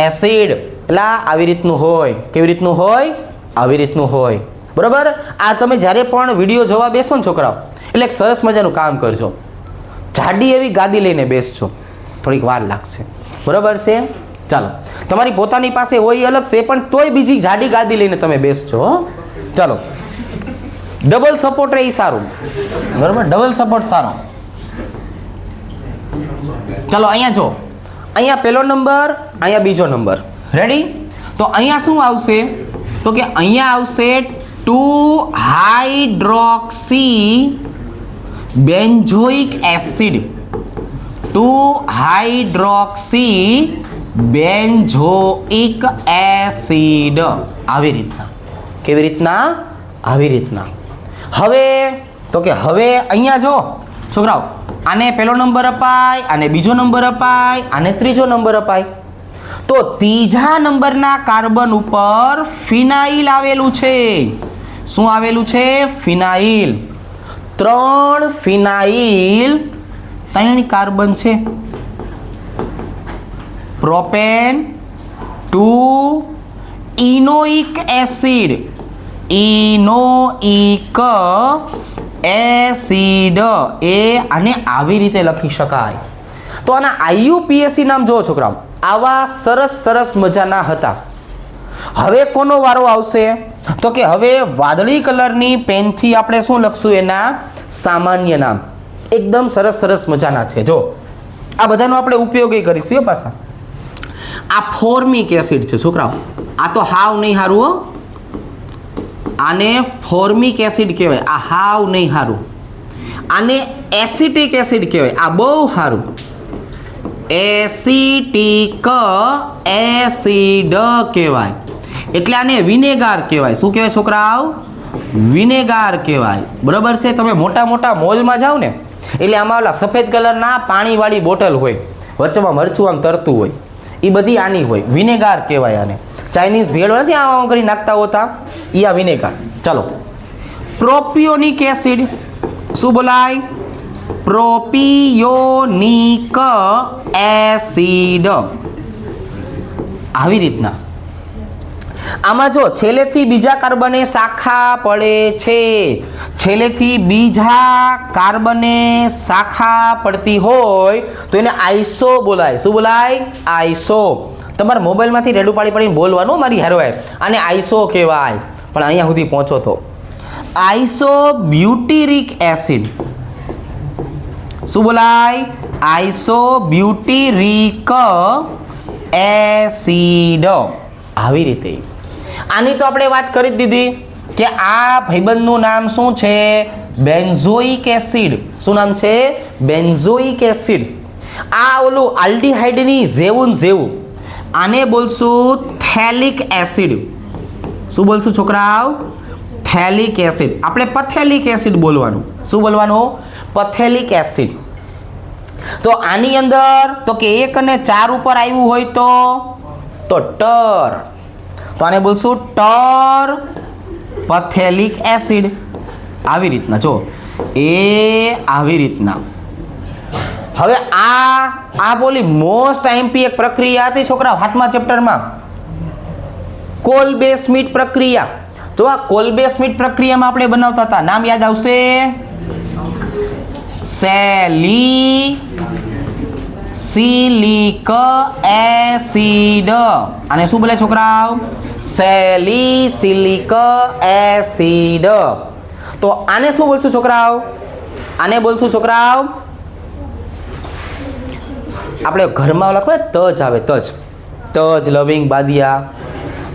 Speaker 1: એસિડ. એટલે આવી રીતનું હોય. કેવી રીતનું હોય? આવી રીતનું હોય. બરાબર? આ તમે જ્યારે પણ વિડીયો જોવા બેસો ને છોકરાઓ, એટલે એક સરસ મજાનું કામ કરજો. જાડી એવી ગાદી લઈને બેસજો, થોડીક વાર લાગશે. બરાબર છે? ચાલો, તમારી પોતાની પાસે હોય અલગ છે, પણ તોય બીજી જાડી ગાદી લઈને તમે બેસજો. ચાલો, ડબલ સપોર્ટ રહે એ સારું. બરાબર? ડબલ સપોર્ટ સારો. ચાલો અહીંયા જો, અહીંયા પહેલો નંબર, અહીંયા બીજો નંબર. રેડી? તો અહીંયા શું આવશે? તો કે અહીંયા આવશે 2 hydroxy benzoic acid. 2 hydroxy benzoic acid. આવી રીતના. કેવી રીતના? આવી રીતના. હવે તો કે હવે અહીંયા જો છોકરાઓ, આને પહેલો નંબર અપાય, આને બીજો નંબર અપાય, આને ત્રીજો નંબર અપાય. તો ત્રીજા નંબરના કાર્બન ઉપર ફિનાઇલ આવેલું છે. શું આવેલું છે? ફિનાઇલ. 3 ફિનાઇલ, 3 કાર્બન છે. Propene 2 enoic acid. Enoic acid. એ આને આવી રીતે લખી શકાય. તો આના આઈયુપીએસસી નામ જો છોકરાઓ, આવા સરસ સરસ મજાના હતા. હવે કોનો વારો આવશે? તો કે હવે વાદળી કલરની પેનથી આપણે શું લખશું? એના સામાન્ય નામ. એકદમ સરસ સરસ મજાના છે. જો આ બધાનો આપણે ઉપયોગ કરીશું પાછા. આ ફોર્મિક એસિડ છે છોકરાઓ. આ તો હાવ નહીં હારું હો. આને ફોર્મિક એસિડ કહેવાય. આ હાવ નહીં હારું. આને એસિટિક એસિડ કહેવાય. આ બહુ સારું. એસિટિક એસિડ કહેવાય. એટલે આને વિનેગાર કહેવાય. શું કહેવાય છોકરાઓ? વિનેગાર કહેવાય. બરાબર છે? તમે મોટા મોટા મોલમાં જાઓ ને, એટલે આમાં ઓલા સફેદ કલરના પાણીવાળી બોટલ હોય, વચ્ચેમાં મરચું આમ તરતું હોય, એ બધી આની હોય. વિનેગાર કહેવાય આને. ચાઇનીઝ ભેળો નથી આમ કરી નાખતા હોતા, એ આ વિનેગાર. ચાલો, પ્રોપિયોનિક એસિડ. શું બોલાય? પ્રોપિયોનિક એસિડ. આવી રીતના. આમાં જો છેલ્લેથી બીજા કાર્બને શાખા પડે છે. છેલ્લેથી બીજા કાર્બને શાખા પડતી હોય તો એને આઈસો બોલાય. શું બોલાય? આઈસો. તમારા મોબાઈલમાંથી રેડું પાડીને બોલવાનું મારી હારો. આને આઈસો કહેવાય. પણ અહીંયા સુધી પહોંચો તો આઈસો બ્યુટીરિક એસિડ. શું બોલાય? Isobutyric acid. આવી રીતે. આની તો આપણે વાત કરી જ દીધી કે આ ભાઈબંધનું નામ શું છે? Benzoic acid. શું નામ છે? Benzoic acid. આ ઓલું આલ્ડીહાઇડની જેવું જેવું. આને બોલશું થેલિક એસિડ. શું બોલશું છોકરાઓ? થેલિક એસિડ. આપણે પથેલિક એસિડ બોલવાનું. શું બોલવાનું? પથેલિક એસિડ. તો આની અંદર તો કે 1 અને 4 ઉપર આવ્યું હોય તો ટર. તો આને બોલશું ટર પથેલિક એસિડ. આવી રીતના જો, એ આવી રીતના. હવે આ બોલી મોસ્ટ આઈએમપી એક પ્રક્રિયા હતી છોકરા હાથમાં ચેપ્ટરમાં, કોલ્બે સ્મિટ પ્રક્રિયા. જો આ કોલ્બે સ્મિટ પ્રક્રિયામાં આપણે બનાવતા હતા, નામ યાદ આવશે? Salicylic acid. આને શું બોલે છોકરાઓ? Salicylic acid. તો આને શું બોલશું છોકરાઓ? આને બોલશું છોકરાઓ, આપણે ઘરમાં ઓલા ખબર તજ આવે, તજ લવિંગ બાદિયા,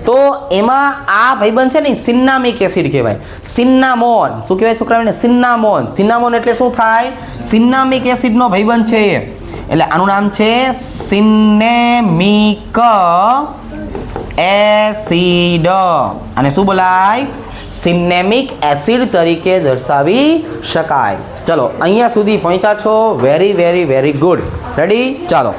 Speaker 1: તો એમાં આ ભાઈબંધ છે ને સિન્નામિક એસિડ કહેવાય. સિન્નામોન શું કહેવાય છોકરાઓને? સિન્નામોન. સિન્નામોન એટલે શું થાય? સિન્નામિક એસિડનો ભાઈબંધ છે એ. એટલે આનું નામ છે સિન્નેમિક એસિડ. અને શું બોલાય? સિન્નેમિક એસિડ તરીકે દર્શાવી શકાય. ચલો અહીંયા સુધી પહોંચ્યા છો. Very very very good. Ready? ચાલો.